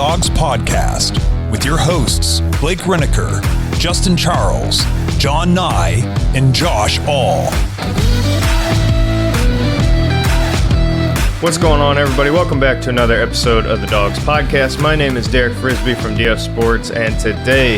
Dawgs podcast with your hosts, Blake Reneker, Justin Charles, John Nye, and Josh All. What's going on, everybody? Welcome back to another episode of the Dawgs podcast. My name is Derek Frisbee from DF Sports, and today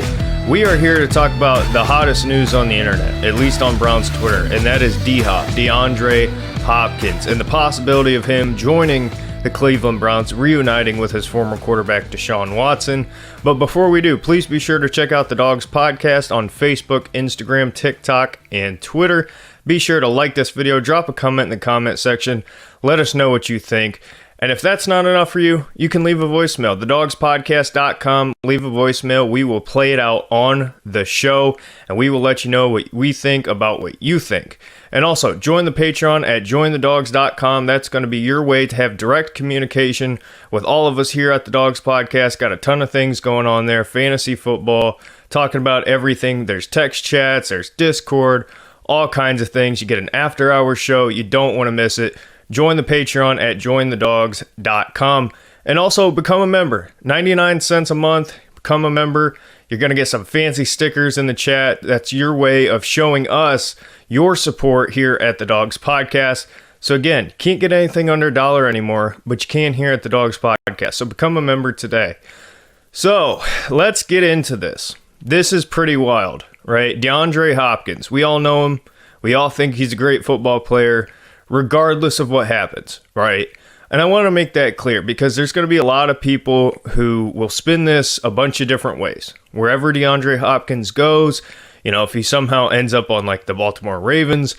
we are here to talk about the hottest news on the internet, at least on Browns Twitter, and that is D-Hop, DeAndre Hopkins, and the possibility of him joining the Cleveland Browns, reuniting with his former quarterback Deshaun Watson. But before we do, please be sure to check out the Dawgs podcast on Facebook, Instagram, TikTok, and Twitter. Be sure to like this video, drop a comment in the comment section, let us know what you think. And if that's not enough for you, you can leave a voicemail. TheDawgsPodcast.com, leave a voicemail. We will play it out on the show, and we will let you know what we think about what you think. And also, join the Patreon at jointhedawgs.com. That's going to be your way to have direct communication with all of us here at the Dawgs Podcast. Got a ton of things going on there. Fantasy football, talking about everything. There's text chats, there's Discord, all kinds of things. You get an after-hours show. You don't want to miss it. Join the Patreon at jointhedawgs.com. And also, become a member. 99 cents a month. Become a member. You're going to get some fancy stickers in the chat. That's your way of showing us your support here at the Dawgs Podcast. So again, can't get anything under $1 anymore, but you can here at the Dawgs Podcast. So become a member today. So let's get into this. This is pretty wild, right? DeAndre Hopkins. We all know him. We all think he's a great football player, regardless of what happens, right? And I want to make that clear because there's going to be a lot of people who will spin this a bunch of different ways. Wherever DeAndre Hopkins goes, you know, if he somehow ends up on like the Baltimore Ravens,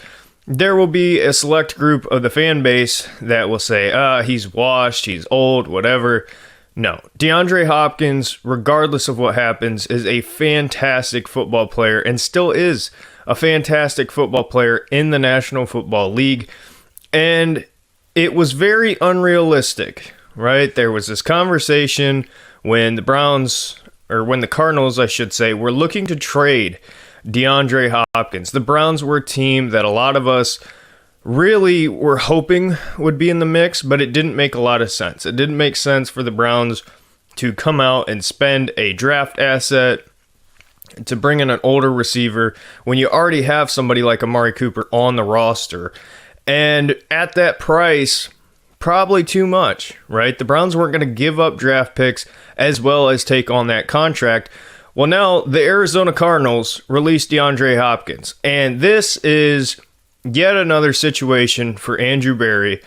there will be a select group of the fan base that will say, he's washed, he's old, whatever. No, DeAndre Hopkins, regardless of what happens, is a fantastic football player and still is a fantastic football player in the National Football League. And it was very unrealistic, right? There was this conversation when the Browns, or when the Cardinals, I should say, were looking to trade DeAndre Hopkins. The Browns were a team that a lot of us really were hoping would be in the mix, but it didn't make a lot of sense. It didn't make sense for the Browns to come out and spend a draft asset to bring in an older receiver when you already have somebody like Amari Cooper on the roster. And at that price, probably too much, right? The Browns weren't going to give up draft picks as well as take on that contract. Well, now the Arizona Cardinals released DeAndre Hopkins, and this is yet another situation for Andrew Berry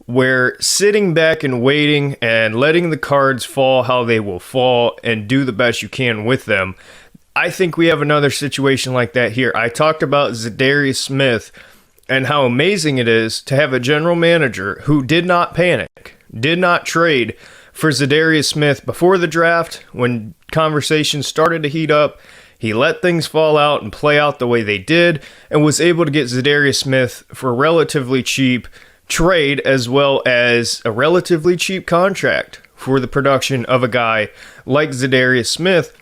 where sitting back and waiting and letting the cards fall how they will fall and do the best you can with them. I think we have another situation like that here. I talked about Zadarius Smith and how amazing it is to have a general manager who did not panic, did not trade for Zadarius Smith before the draft. When conversations started to heat up, he let things fall out and play out the way they did and was able to get Zadarius Smith for a relatively cheap trade as well as a relatively cheap contract for the production of a guy like Zadarius Smith.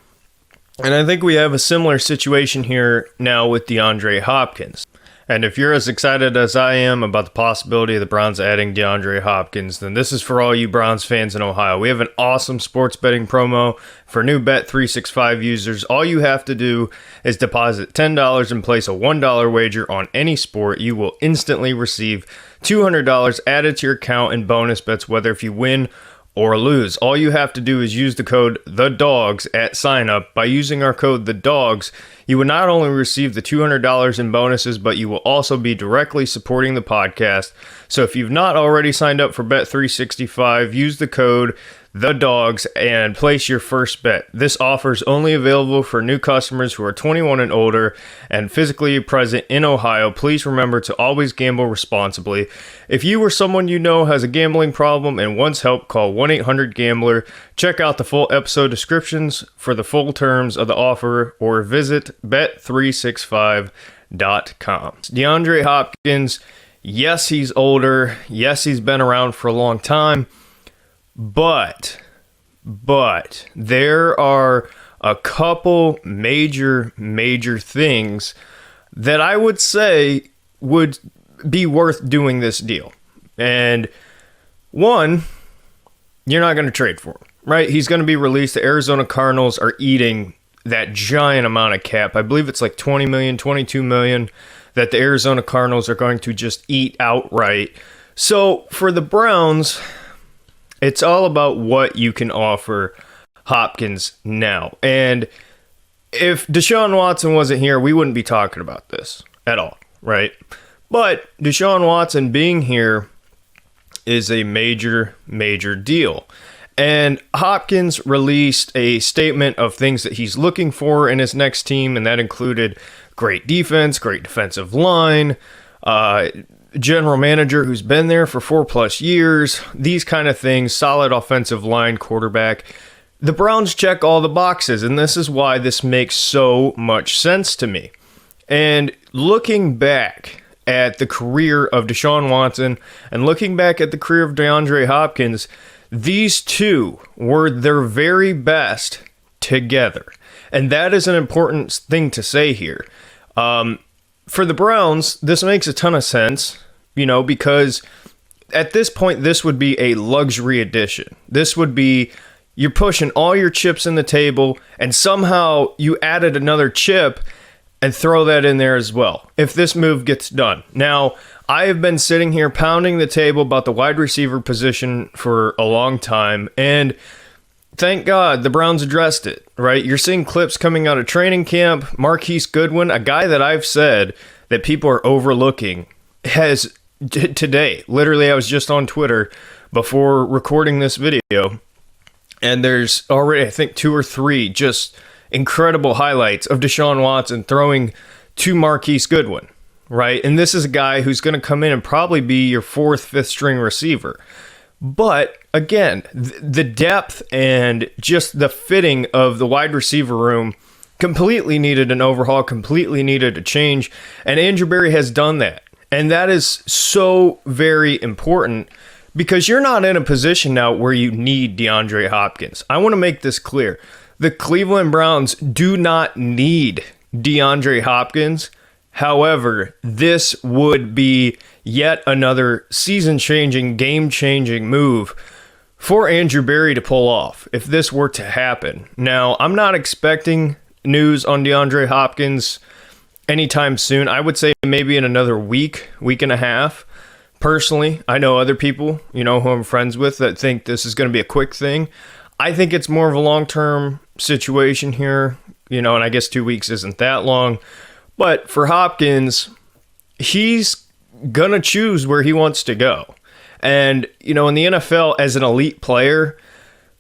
And I think we have a similar situation here now with DeAndre Hopkins. And if you're as excited as I am about the possibility of the Browns adding DeAndre Hopkins, then this is for all you Browns fans in Ohio. We have an awesome sports betting promo for new Bet365 users. All you have to do is deposit $10 and place a $1 wager on any sport. You will instantly receive $200 added to your account in bonus bets, whether if you win or lose. All you have to do is use the code THEDAWGS at sign up. By using our code THEDAWGS, you will not only receive the $200 in bonuses, but you will also be directly supporting the podcast. So if you've not already signed up for Bet365, use the code THEDAWGS and place your first bet. This offer is only available for new customers who are 21 and older and physically present in Ohio. Please remember to always gamble responsibly. If you or someone you know has a gambling problem and wants help, call 1-800-GAMBLER. Check out the full episode descriptions for the full terms of the offer or visit bet365.com. DeAndre Hopkins, yes, he's older. Yes, he's been around for a long time. But there are a couple major things that I would say would be worth doing this deal. And one, you're not going to trade for him, right? He's going to be released. The Arizona Cardinals are eating that giant amount of cap. I believe it's like 20 million, 22 million that the Arizona Cardinals are going to just eat outright. So for the Browns, it's all about what you can offer Hopkins now. And if Deshaun Watson wasn't here, we wouldn't be talking about this at all, right? But Deshaun Watson being here is a major, major deal. And Hopkins released a statement of things that he's looking for in his next team, and that included great defense, great defensive line, general manager who's been there for 4+ years, these kind of things, solid offensive line, quarterback. The Browns check all the boxes, and this is why this makes so much sense to me. And looking back at the career of Deshaun Watson and looking back at the career of DeAndre Hopkins, these two were their very best together. And that is an important thing to say here. For the Browns, this makes a ton of sense, because at this point, this would be a luxury addition. This would be, you're pushing all your chips in the table, and somehow you added another chip and throw that in there as well, if this move gets done. Now, I have been sitting here pounding the table about the wide receiver position for a long time, and thank God the Browns addressed it, right? You're seeing clips coming out of training camp. Marquise Goodwin, a guy that I've said that people are overlooking, has today, literally I was just on Twitter before recording this video, and there's already, I think, 2 or 3 just incredible highlights of Deshaun Watson throwing to Marquise Goodwin, right? And this is a guy who's going to come in and probably be your 4th, 5th string receiver. But again, the depth and just the fitting of the wide receiver room completely needed an overhaul, completely needed a change. And Andrew Berry has done that. And that is so very important because you're not in a position now where you need DeAndre Hopkins. I want to make this clear. The Cleveland Browns do not need DeAndre Hopkins. However, this would be yet another season-changing, game-changing move for Andrew Berry to pull off if this were to happen. Now, I'm not expecting news on DeAndre Hopkins anytime soon. I would say maybe in another week and a half. Personally, I know other people, who I'm friends with that think this is going to be a quick thing. I think it's more of a long-term situation here, and I guess 2 weeks isn't that long. But for Hopkins, he's going to choose where he wants to go. And, in the NFL as an elite player,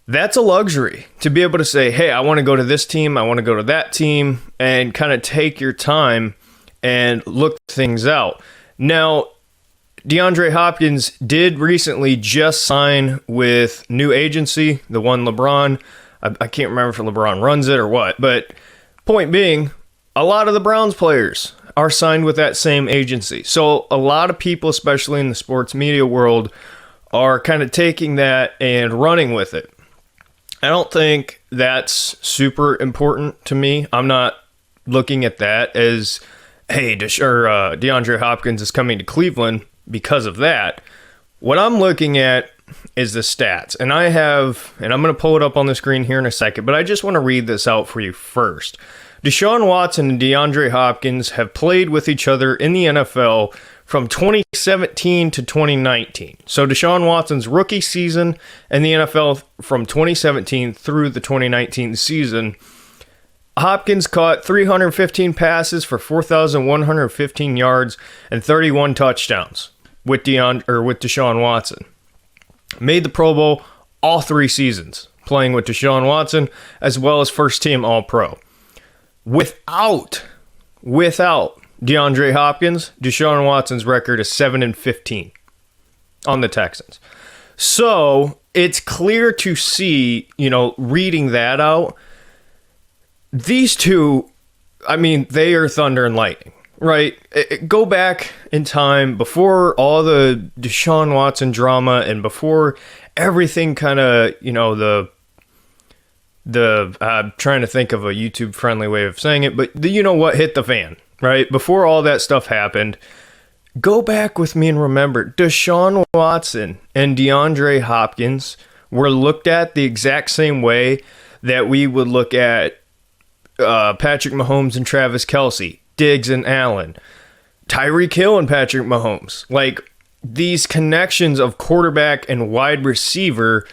that's a luxury to be able to say, hey, I want to go to this team, I want to go to that team, and kind of take your time and look things out. Now, DeAndre Hopkins did recently just sign with new agency, the one LeBron. I can't remember if LeBron runs it or what, but point being, a lot of the Browns players are signed with that same agency. So a lot of people, especially in the sports media world, are kind of taking that and running with it. I don't think that's super important to me. I'm not looking at that as, hey, DeAndre Hopkins is coming to Cleveland because of that. What I'm looking at is the stats. And I'm going to pull it up on the screen here in a second, but I just want to read this out for you first. Deshaun Watson and DeAndre Hopkins have played with each other in the NFL from 2017 to 2019. So Deshaun Watson's rookie season in the NFL from 2017 through the 2019 season, Hopkins caught 315 passes for 4,115 yards and 31 touchdowns with Deshaun Watson. Made the Pro Bowl all 3 seasons playing with Deshaun Watson, as well as first team All-Pro. Without DeAndre Hopkins, Deshaun Watson's record is 7-15 on the Texans. So it's clear to see, reading that out, these two, they are thunder and lightning, right? Go back in time before all the Deshaun Watson drama and before everything kind of, I'm trying to think of a YouTube friendly way of saying it, but what hit the fan, right? Before all that stuff happened, go back with me and remember Deshaun Watson and DeAndre Hopkins were looked at the exact same way that we would look at Patrick Mahomes and Travis Kelce, Diggs and Allen, Tyreek Hill and Patrick Mahomes. Like, these connections of quarterback and wide receiver,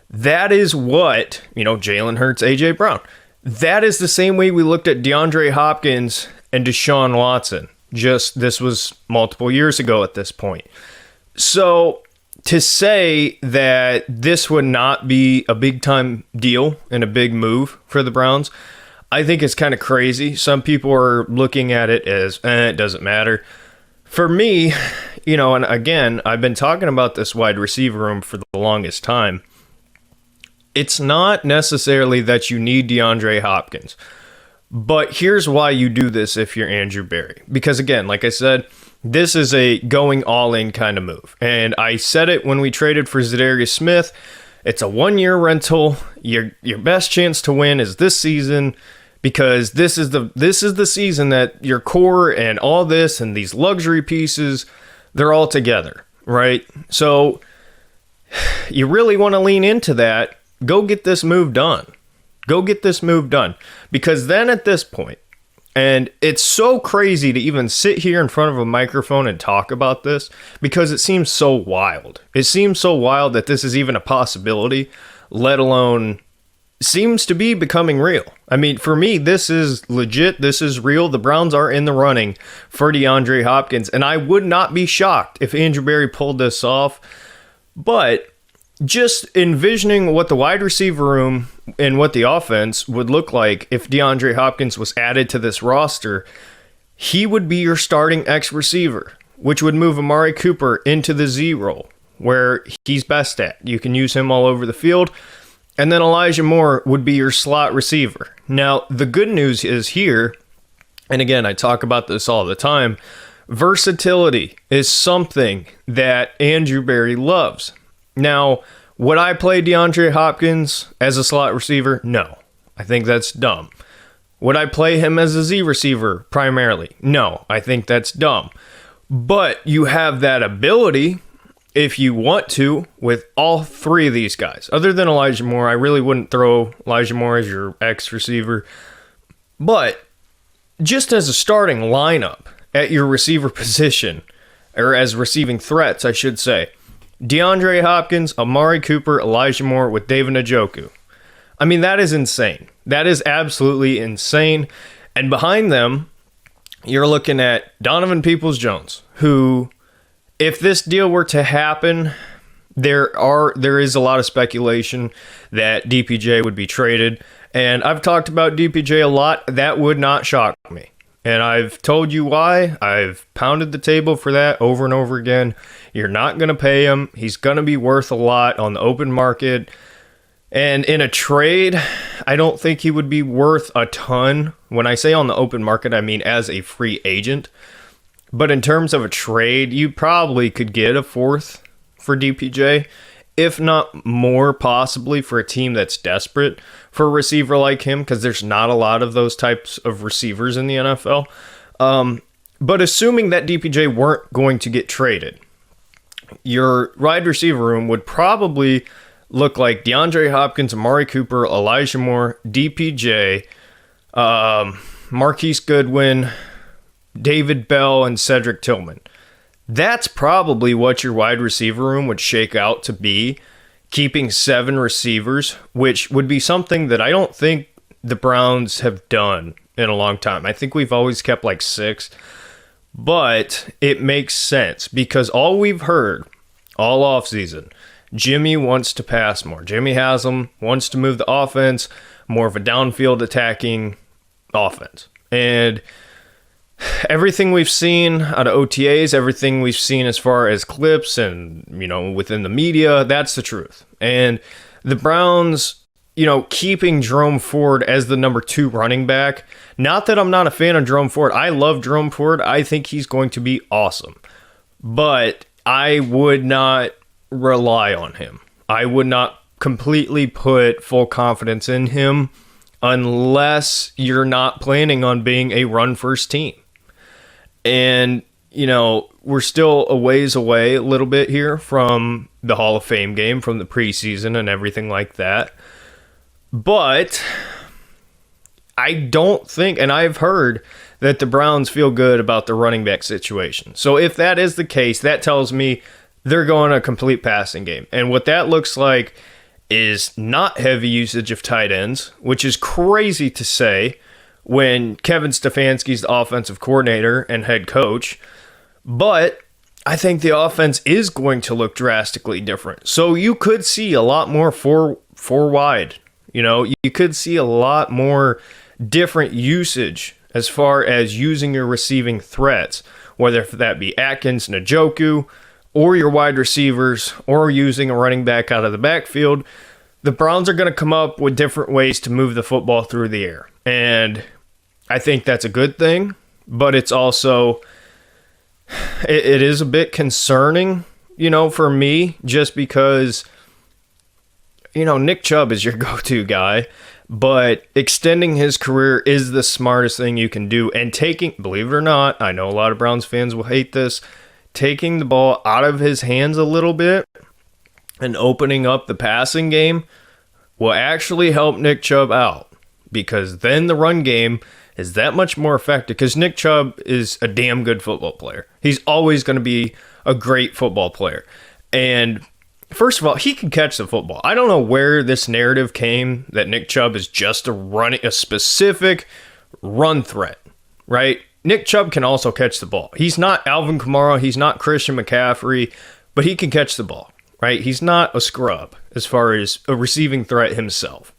that is what, Jalen Hurts, A.J. Brown. That is the same way we looked at DeAndre Hopkins and Deshaun Watson. Just, this was multiple years ago at this point. So to say that this would not be a big time deal and a big move for the Browns, I think it's kind of crazy. Some people are looking at it as, it doesn't matter. For me, and again, I've been talking about this wide receiver room for the longest time. It's not necessarily that you need DeAndre Hopkins, but here's why you do this if you're Andrew Berry. Because again, like I said, this is a going all-in kind of move. And I said it when we traded for Zadarius Smith. It's a one-year rental. Your best chance to win is this season, because this is the season that your core and all this and these luxury pieces, they're all together, right? So you really want to lean into that. Go get this move done. Go get this move done. Because then at this point, and it's so crazy to even sit here in front of a microphone and talk about this, because it seems so wild. It seems so wild that this is even a possibility, let alone seems to be becoming real. I mean, for me, this is legit. This is real. The Browns are in the running for DeAndre Hopkins, and I would not be shocked if Andrew Berry pulled this off. But just envisioning what the wide receiver room and what the offense would look like if DeAndre Hopkins was added to this roster, he would be your starting X receiver, which would move Amari Cooper into the Z role where he's best at. You can use him all over the field. And then Elijah Moore would be your slot receiver. Now, the good news is here, and again, I talk about this all the time, versatility is something that Andrew Berry loves. Now, would I play DeAndre Hopkins as a slot receiver? No. I think that's dumb. Would I play him as a Z receiver primarily? No. I think that's dumb. But you have that ability if you want to with all three of these guys. Other than Elijah Moore, I really wouldn't throw Elijah Moore as your X receiver. But just as a starting lineup at your receiver position, or as receiving threats, I should say, DeAndre Hopkins, Amari Cooper, Elijah Moore with David Njoku. I mean, that is insane. That is absolutely insane. And behind them, you're looking at Donovan Peoples-Jones, who, if this deal were to happen, there is a lot of speculation that DPJ would be traded. And I've talked about DPJ a lot. That would not shock me. And I've told you why. I've pounded the table for that over and over again. You're not going to pay him. He's going to be worth a lot on the open market. And in a trade, I don't think he would be worth a ton. When I say on the open market, I mean as a free agent. But in terms of a trade, you probably could get a fourth for DPJ, if not more, possibly for a team that's desperate for a receiver like him, because there's not a lot of those types of receivers in the NFL. But assuming that DPJ weren't going to get traded, your wide receiver room would probably look like DeAndre Hopkins, Amari Cooper, Elijah Moore, DPJ, Marquise Goodwin, David Bell, and Cedric Tillman. That's probably what your wide receiver room would shake out to be, keeping 7 receivers, which would be something that I don't think the Browns have done in a long time. I think we've always kept like 6, but it makes sense because all we've heard all offseason, Jimmy wants to pass more. Jimmy Haslam wants to move the offense, more of a downfield attacking offense. And everything we've seen out of OTAs, everything we've seen as far as clips and, within the media, that's the truth. And the Browns, keeping Jerome Ford as the number 2 running back, not that I'm not a fan of Jerome Ford. I love Jerome Ford. I think he's going to be awesome. But I would not rely on him. I would not completely put full confidence in him unless you're not planning on being a run-first team. And, we're still a ways away a little bit here from the Hall of Fame game, from the preseason and everything like that. But I don't think, and I've heard that the Browns feel good about the running back situation. So if that is the case, that tells me they're going a complete passing game. And what that looks like is not heavy usage of tight ends, which is crazy to say when Kevin Stefanski's the offensive coordinator and head coach. But I think the offense is going to look drastically different. So you could see a lot more four wide. You could see a lot more different usage as far as using your receiving threats, whether that be Atkins, Njoku, or your wide receivers, or using a running back out of the backfield. The Browns are going to come up with different ways to move the football through the air. And I think that's a good thing, but it's also, it is a bit concerning, for me, just because, Nick Chubb is your go-to guy, but extending his career is the smartest thing you can do. And believe it or not, I know a lot of Browns fans will hate this, taking the ball out of his hands a little bit and opening up the passing game will actually help Nick Chubb out, because then the run game is that much more effective, because Nick Chubb is a damn good football player. He's always going to be a great football player. And first of all, he can catch the football. I don't know where this narrative came that Nick Chubb is just a specific run threat, right? Nick Chubb can also catch the ball. He's not Alvin Kamara. He's not Christian McCaffrey, but he can catch the ball, right? He's not a scrub as far as a receiving threat himself.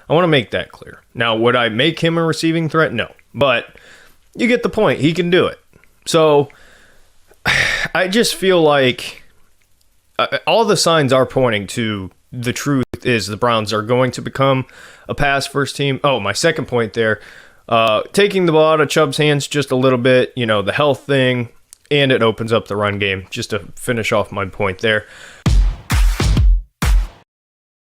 I want to make that clear. Now, would I make him a receiving threat? No. But you get the point. He can do it. So I just feel like all the signs are pointing to the truth is the Browns are going to become a pass-first team. Oh, my second point there, taking the ball out of Chubb's hands just a little bit, the health thing, and it opens up the run game, just to finish off my point there.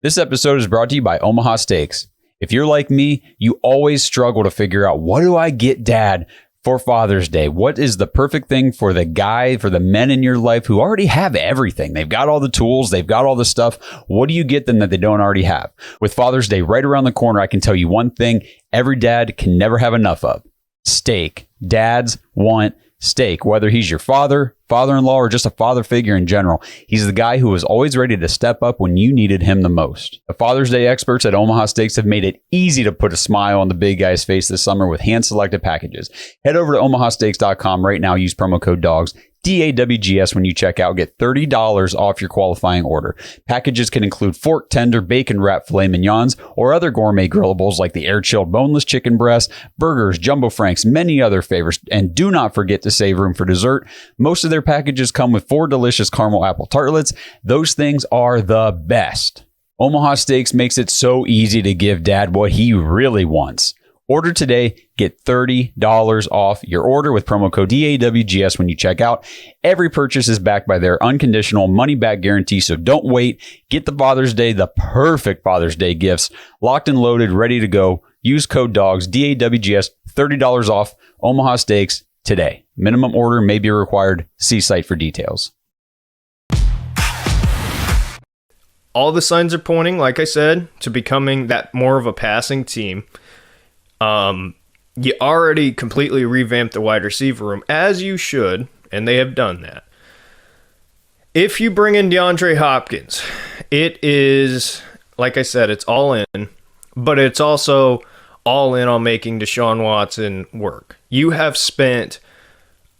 This episode is brought to you by Omaha Steaks. If you're like me, you always struggle to figure out, what do I get Dad for Father's Day? What is the perfect thing for the guy, for the men in your life who already have everything? They've got all the tools, they've got all the stuff. What do you get them that they don't already have? With Father's Day right around the corner, I can tell you one thing every dad can never have enough of: steak. Dads want steak, whether he's your father-in-law, or just a father figure in general. He's the guy who was always ready to step up when you needed him the most. The Father's Day experts at Omaha Steaks have made it easy to put a smile on the big guy's face this summer with hand-selected packages. Head over to omahasteaks.com right now. Use promo code DAWGS, DAWGS, when you check out. Get $30 off your qualifying order. Packages can include fork tender, bacon wrap filet mignons, or other gourmet grillables like the air-chilled boneless chicken breast, burgers, jumbo franks, many other favorites. And do not forget to save room for dessert. Most of their packages come with 4 delicious caramel apple tartlets. Those things are the best. Omaha Steaks makes it so easy to give Dad what he really wants. Order today, get $30 off your order with promo code DAWGS when you check out. Every purchase is backed by their unconditional money-back guarantee, so don't wait. Get the perfect Father's Day gifts, locked and loaded, ready to go. Use code DAWGS, DAWGS, $30 off Omaha Steaks today. Minimum order may be required. See site for details. All the signs are pointing, like I said, to becoming that more of a passing team. You already completely revamped the wide receiver room, as you should, and they have done that. If you bring in DeAndre Hopkins, it is, like I said, it's all in, but it's also all in on making Deshaun Watson work. You have spent,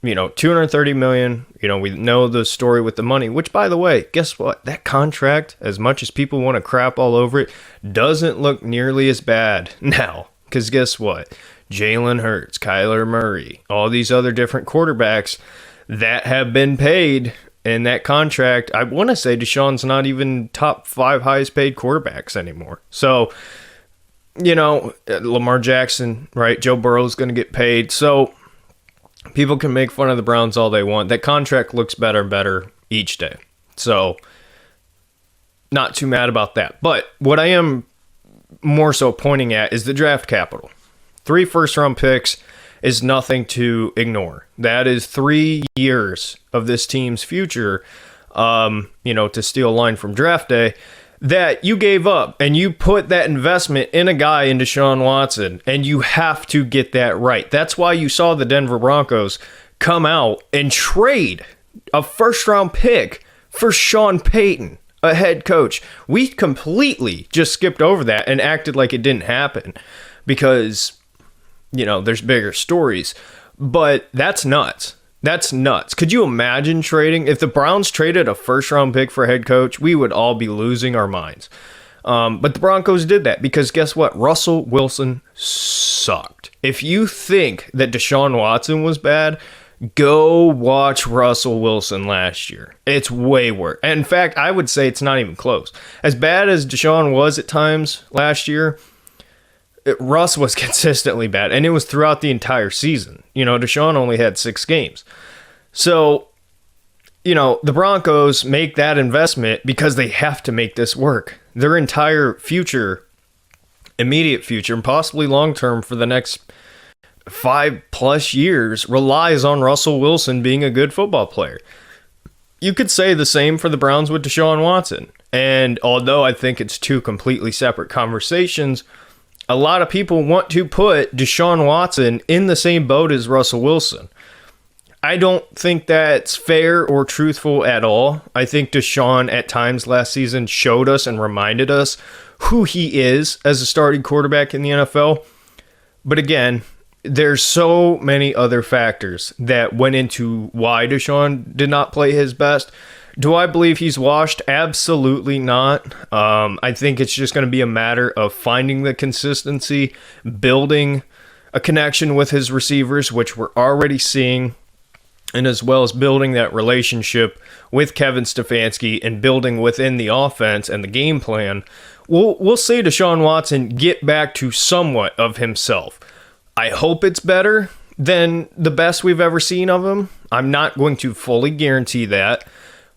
$230 million. We know the story with the money, which, by the way, guess what? That contract, as much as people want to crap all over it, doesn't look nearly as bad now. Because guess what? Jalen Hurts, Kyler Murray, all these other different quarterbacks that have been paid in that contract. I want to say Deshaun's not even top 5 highest paid quarterbacks anymore. So, Lamar Jackson, right? Joe Burrow's going to get paid. So people can make fun of the Browns all they want. That contract looks better and better each day. So not too mad about that. But what I am more so pointing at is the draft capital. 3 first-round picks is nothing to ignore. That is 3 years of this team's future, to steal a line from draft day, that you gave up, and you put that investment in a guy in Deshaun Watson, and you have to get that right. That's why you saw the Denver Broncos come out and trade a first-round pick for Sean Payton, a head coach. We completely just skipped over that and acted like it didn't happen because, there's bigger stories. But that's nuts. That's nuts. Could you imagine trading? If the Browns traded a first-round pick for a head coach, we would all be losing our minds. But the Broncos did that because guess what? Russell Wilson sucked. If you think that Deshaun Watson was bad, go watch Russell Wilson last year. It's way worse. In fact, I would say it's not even close. As bad as Deshaun was at times last year, Russ was consistently bad, and it was throughout the entire season. Deshaun only had 6 games. So, the Broncos make that investment because they have to make this work. Their entire future, immediate future, and possibly long-term for the next 5+ years relies on Russell Wilson being a good football player. You could say the same for the Browns with Deshaun Watson. And although I think it's 2 completely separate conversations, a lot of people want to put Deshaun Watson in the same boat as Russell Wilson. I don't think that's fair or truthful at all. I think Deshaun at times last season showed us and reminded us who he is as a starting quarterback in the NFL. But again, there's so many other factors that went into why Deshaun did not play his best. Do I believe he's washed? Absolutely not. I think it's just going to be a matter of finding the consistency, building a connection with his receivers, which we're already seeing, and as well as building that relationship with Kevin Stefanski and building within the offense and the game plan. We'll see Deshaun Watson get back to somewhat of himself. I hope it's better than the best we've ever seen of him. I'm not going to fully guarantee that.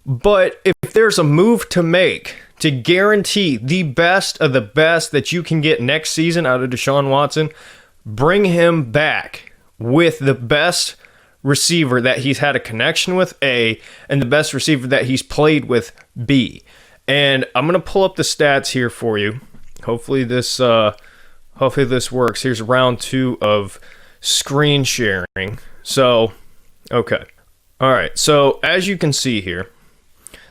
But if there's a move to make to guarantee the best of the best that you can get next season out of Deshaun Watson, bring him back with the best receiver that he's had a connection with, A, and the best receiver that he's played with, B. And I'm going to pull up the stats here for you. Hopefully this works. Here's round 2 of screen sharing. So, okay. All right. So, as you can see here,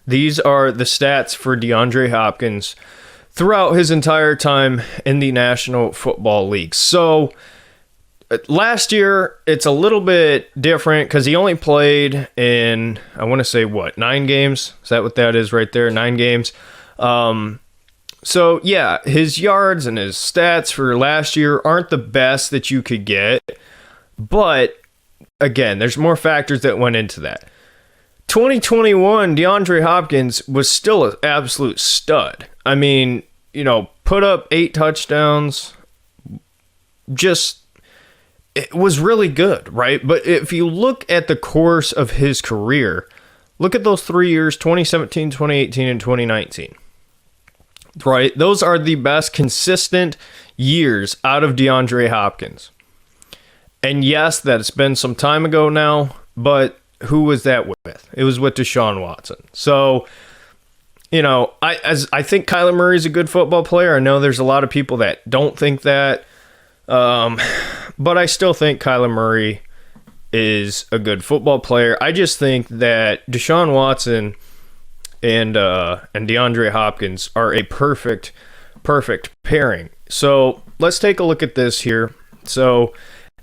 these are the stats for DeAndre Hopkins throughout his entire time in the National Football League. So, last year, it's a little bit different because he only played in, I want to say, 9 games? Is that what that is right there? 9 games. So, yeah, his yards and his stats for last year aren't the best that you could get. But, again, there's more factors that went into that. 2021, DeAndre Hopkins was still an absolute stud. I mean, put up 8 touchdowns. It was really good, right? But if you look at the course of his career, look at those 3 years, 2017, 2018, and 2019. Right? Those are the best consistent years out of DeAndre Hopkins. And yes, that's been some time ago now, but who was that with? It was with Deshaun Watson. So, I think Kyler Murray is a good football player. I know there's a lot of people that don't think that. But I still think Kyler Murray is a good football player. I just think that Deshaun Watson and DeAndre Hopkins are a perfect pairing. So let's take a look at this here. So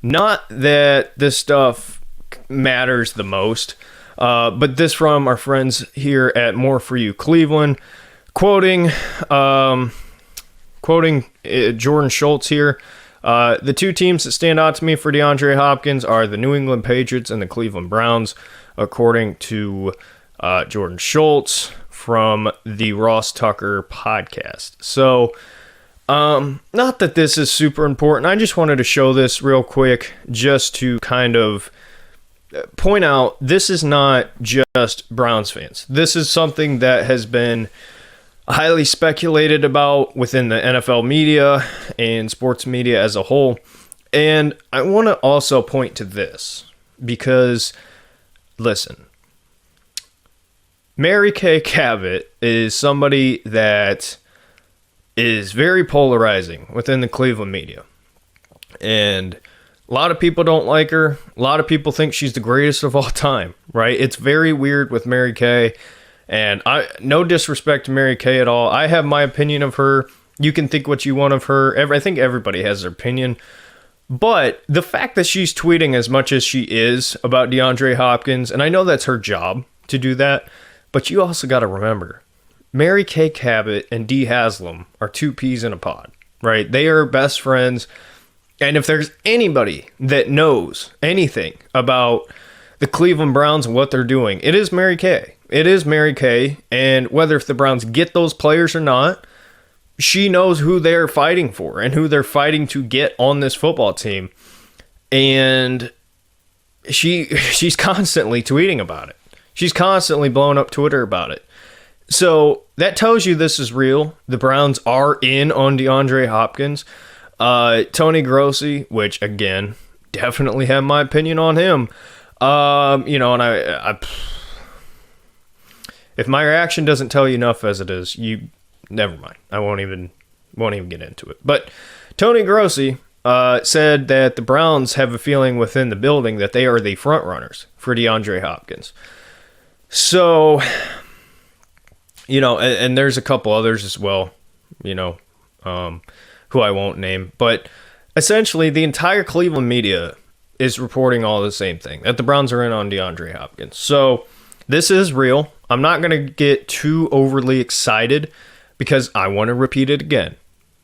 not that this stuff matters the most, but this from our friends here at More For You Cleveland, quoting Jordan Schultz here. The 2 teams that stand out to me for DeAndre Hopkins are the New England Patriots and the Cleveland Browns, according to Jordan Schultz from the Ross Tucker podcast. So, not that this is super important. I just wanted to show this real quick just to kind of point out this is not just Browns fans. This is something that has been highly speculated about within the NFL media and sports media as a whole. And I want to also point to this because, listen, Mary Kay Cabot is somebody that is very polarizing within the Cleveland media. And a lot of people don't like her. A lot of people think she's the greatest of all time, right? It's very weird with Mary Kay. And no disrespect to Mary Kay at all. I have my opinion of her. You can think what you want of her. I think everybody has their opinion. But the fact that she's tweeting as much as she is about DeAndre Hopkins, and I know that's her job to do that, but you also got to remember, Mary Kay Cabot and Dee Haslam are two peas in a pod, right? They are best friends. And if there's anybody that knows anything about the Cleveland Browns and what they're doing, it is Mary Kay. It is Mary Kay. And whether if the Browns get those players or not, she knows who they're fighting for and who they're fighting to get on this football team. And she's constantly tweeting about it. She's constantly blowing up Twitter about it. So that tells you this is real. The Browns are in on DeAndre Hopkins. Tony Grossi, which again, definitely have my opinion on him. And I if my reaction doesn't tell you enough as it is, never mind. I won't even get into it. But Tony Grossi said that the Browns have a feeling within the building that they are the front runners for DeAndre Hopkins. So, and there's a couple others as well, who I won't name. But essentially, the entire Cleveland media is reporting all the same thing, that the Browns are in on DeAndre Hopkins. So this is real. I'm not going to get too overly excited because I want to repeat it again,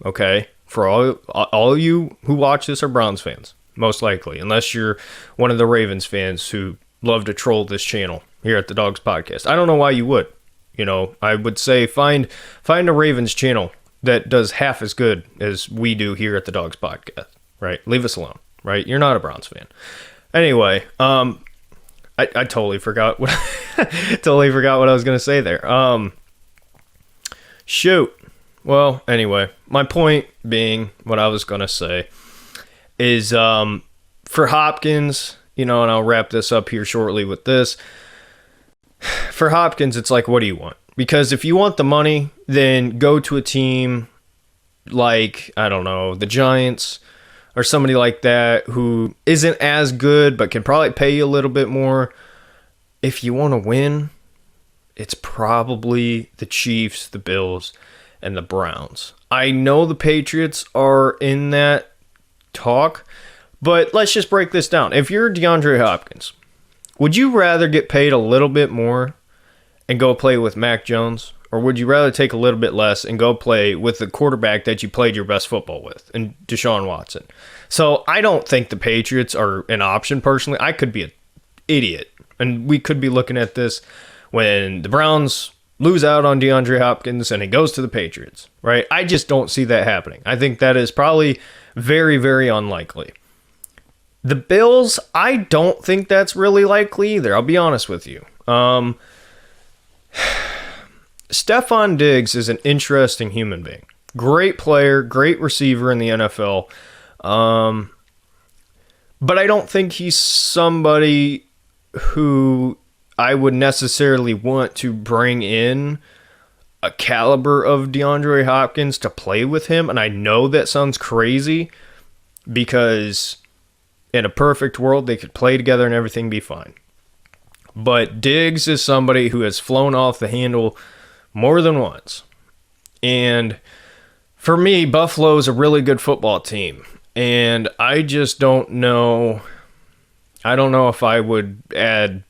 okay? For all of you who watch this are Browns fans, most likely, unless you're one of the Ravens fans who love to troll this channel here at the Dawgs Podcast. I don't know why you would. I would say find a Ravens channel that does half as good as we do here at the Dawgs Podcast, right? Leave us alone, right? You're not a Browns fan. Anyway, I totally forgot what I was gonna say there. Shoot. Well, anyway, my point being, what I was gonna say is, for Hopkins, and I'll wrap this up here shortly with this. For Hopkins, it's like, what do you want? Because if you want the money, then go to a team like, I don't know, the Giants or somebody like that who isn't as good but can probably pay you a little bit more. If you want to win, it's probably the Chiefs, the Bills, and the Browns. I know the Patriots are in that talk, but let's just break this down. If you're DeAndre Hopkins, would you rather get paid a little bit more and go play with Mac Jones? Or would you rather take a little bit less and go play with the quarterback that you played your best football with, and Deshaun Watson? So I don't think the Patriots are an option personally. I could be an idiot. And we could be looking at this when the Browns lose out on DeAndre Hopkins and he goes to the Patriots, right? I just don't see that happening. I think that is probably very, very unlikely. The Bills, I don't think that's really likely either. I'll be honest with you. Stephon Diggs is an interesting human being. Great player, great receiver in the NFL. But I don't think he's somebody who I would necessarily want to bring in a caliber of DeAndre Hopkins to play with him. And I know that sounds crazy because in a perfect world, they could play together and everything be fine. But Diggs is somebody who has flown off the handle more than once. And for me, Buffalo's a really good football team. And I just don't know. I don't know if I would add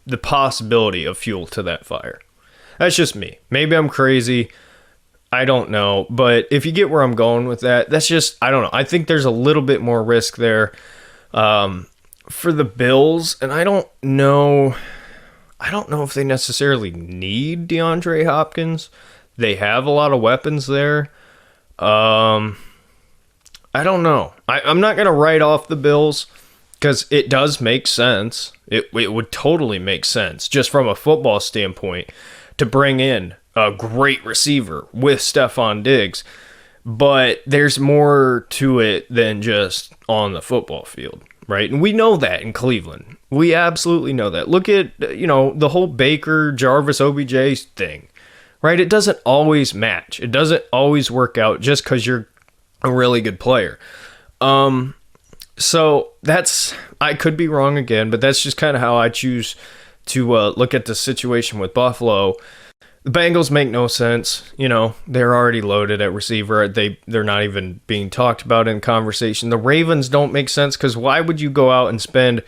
the possibility of fuel to that fire. That's just me. Maybe I'm crazy. I don't know. But if you get where I'm going with that, that's just, I don't know. I think there's a little bit more risk there for the Bills. And I don't know if they necessarily need DeAndre Hopkins. They have a lot of weapons there. I don't know. I'm not going to write off the Bills because it does make sense. It would totally make sense just from a football standpoint to bring in a great receiver with Stephon Diggs. But there's more to it than just on the football field, right? And we know that in Cleveland. We absolutely know that. Look at, the whole Baker, Jarvis, OBJ thing, right? It doesn't always match. It doesn't always work out just because you're a really good player. So I could be wrong again, but that's just kind of how I choose to look at the situation with Buffalo. The Bengals make no sense. They're already loaded at receiver. They're not even being talked about in conversation. The Ravens don't make sense because why would you go out and spend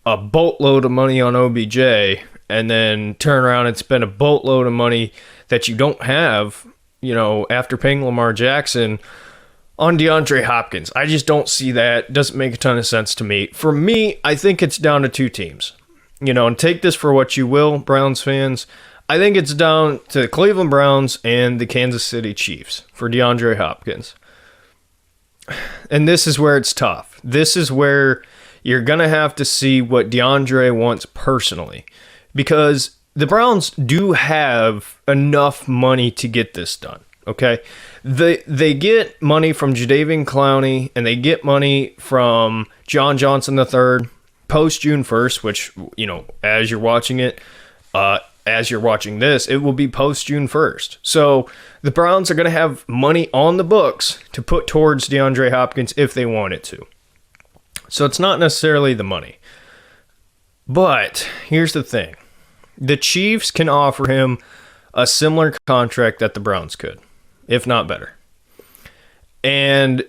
a boatload of money on OBJ and then turn around and spend a boatload of money that you don't have, after paying Lamar Jackson on DeAndre Hopkins? I just don't see that. Doesn't make a ton of sense to me. For me, I think it's down to two teams. And take this for what you will, Browns fans. I think it's down to the Cleveland Browns and the Kansas City Chiefs for DeAndre Hopkins. And this is where it's tough. This is where you're going to have to see what DeAndre wants personally. Because the Browns do have enough money to get this done. Okay? They get money from Jadeveon Clowney, and they get money from John Johnson III post June 1st, which, as you're watching it, as you're watching this, it will be post June 1st. So the Browns are going to have money on the books to put towards DeAndre Hopkins if they wanted to. So it's not necessarily the money. But here's the thing. The Chiefs can offer him a similar contract that the Browns could, if not better. And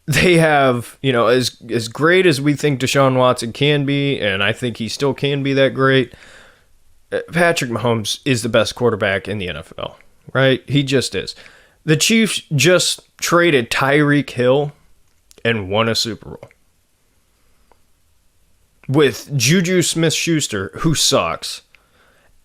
they have, as great as we think Deshaun Watson can be, and I think he still can be that great, Patrick Mahomes is the best quarterback in the NFL, right? He just is. The Chiefs just traded Tyreek Hill and won a Super Bowl with Juju Smith-Schuster, who sucks,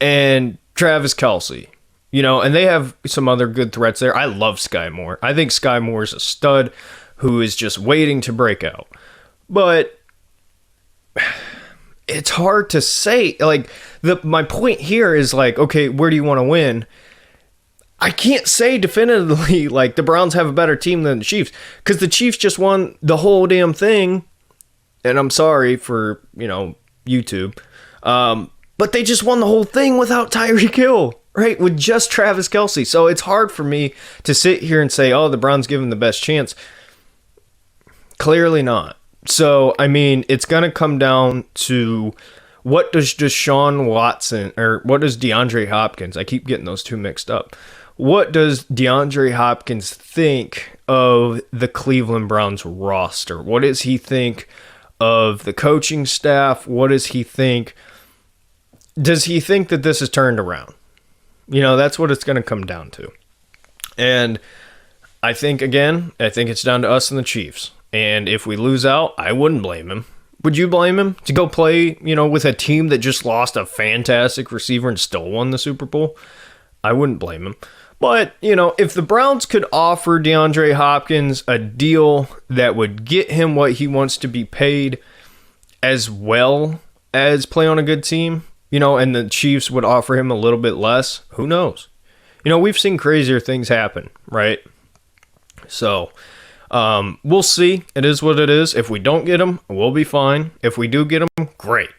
and Travis Kelce. And they have some other good threats there. I love Sky Moore. I think Sky Moore is a stud who is just waiting to break out. But it's hard to say. My point here is okay, where do you want to win? I can't say definitively the Browns have a better team than the Chiefs because the Chiefs just won the whole damn thing. And I'm sorry for, YouTube. But they just won the whole thing without Tyreek Hill, right? With just Travis Kelce. So it's hard for me to sit here and say, the Browns give them the best chance. Clearly not. So, it's going to come down to what does Deshaun Watson, or what does DeAndre Hopkins, I keep getting those two mixed up. What does DeAndre Hopkins think of the Cleveland Browns roster? What does he think of the coaching staff? What does he think? Does he think that this is turned around? That's what it's going to come down to. And I think it's down to us and the Chiefs. And if we lose out, I wouldn't blame him. Would you blame him to go play, with a team that just lost a fantastic receiver and still won the Super Bowl? I wouldn't blame him. But, if the Browns could offer DeAndre Hopkins a deal that would get him what he wants to be paid as well as play on a good team, and the Chiefs would offer him a little bit less, who knows? We've seen crazier things happen, right? So we'll see. It is what it is. If we don't get him, we'll be fine. If we do get him, great.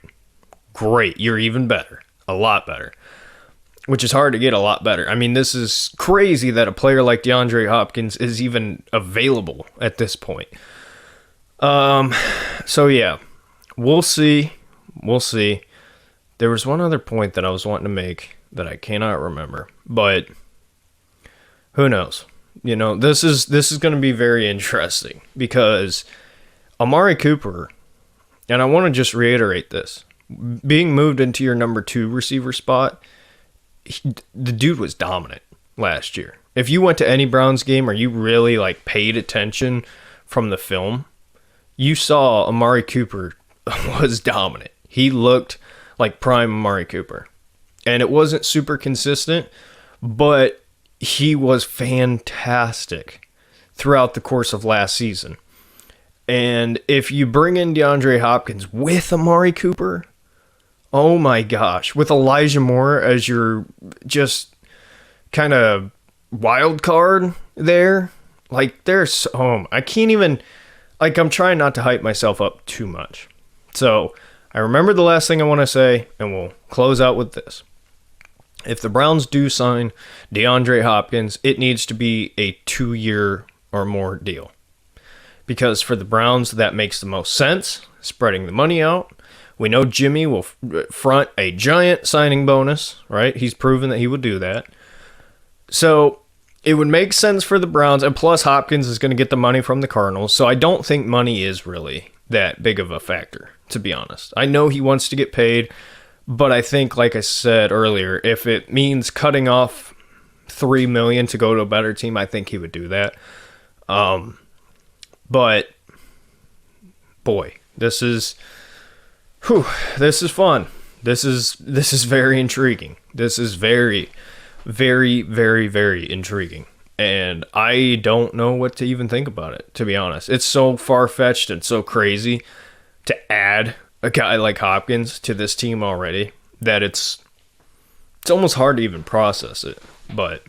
You're even better. A lot better. Which is hard to get a lot better. This is crazy that a player like DeAndre Hopkins is even available at this point. So yeah, we'll see. There was one other point that I was wanting to make that I cannot remember, but who knows? This is going to be very interesting because Amari Cooper, and I want to just reiterate this, being moved into your number 2 receiver spot, the dude was dominant last year. If you went to any Browns game or you really paid attention from the film, you saw Amari Cooper was dominant. He looked like prime Amari Cooper. And it wasn't super consistent, but he was fantastic throughout the course of last season. And if you bring in DeAndre Hopkins with Amari Cooper, oh my gosh, with Elijah Moore as your just kind of wild card there, Like, I can't even, like, I'm trying not to hype myself up too much. So I remember the last thing I want to say, and we'll close out with this. If the Browns do sign DeAndre Hopkins, it needs to be a 2-year or more deal. Because for the Browns, that makes the most sense, spreading the money out. We know Jimmy will front a giant signing bonus, right? He's proven that he will do that. So it would make sense for the Browns, and plus Hopkins is going to get the money from the Cardinals, so I don't think money is really that big of a factor, to be honest. I know he wants to get paid, but I think, like I said earlier, if it means cutting off $3 million to go to a better team, I think he would do that. But boy, this is fun. This is very intriguing. This is very, very, very, very intriguing. And I don't know what to even think about it, to be honest. It's so far-fetched and so crazy to add a guy like Hopkins to this team already that it's almost hard to even process it. But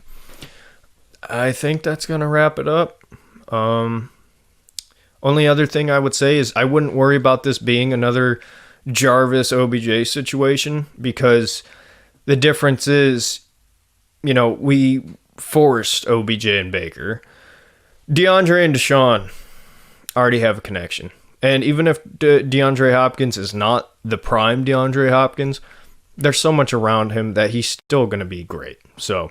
I think that's going to wrap it up. Only other thing I would say is I wouldn't worry about this being another Jarvis OBJ situation, because the difference is, we forced OBJ and Baker. DeAndre and Deshaun already have a connection. And even if DeAndre Hopkins is not the prime DeAndre Hopkins, there's so much around him that he's still going to be great. So,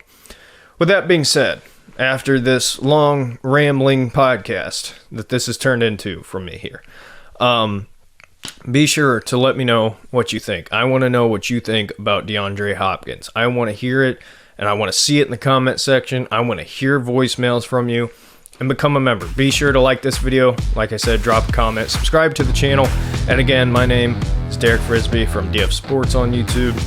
with that being said, after this long, rambling podcast that this has turned into from me here, be sure to let me know what you think. I want to know what you think about DeAndre Hopkins. I want to hear it, and I want to see it in the comment section. I want to hear voicemails from you, and become a member. Be sure to like this video. Like I said, drop a comment, subscribe to the channel. And again, my name is Derek Frisbee from DF Sports on YouTube,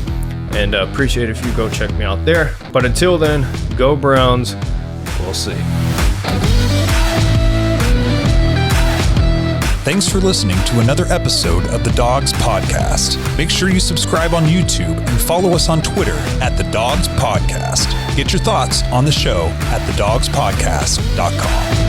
and appreciate if you go check me out there. But until then, go Browns. We'll see. Thanks for listening to another episode of the Dawgs Podcast. Make sure you subscribe on YouTube and follow us on Twitter at the Dawgs Podcast. Get your thoughts on the show at thedawgspodcast.com.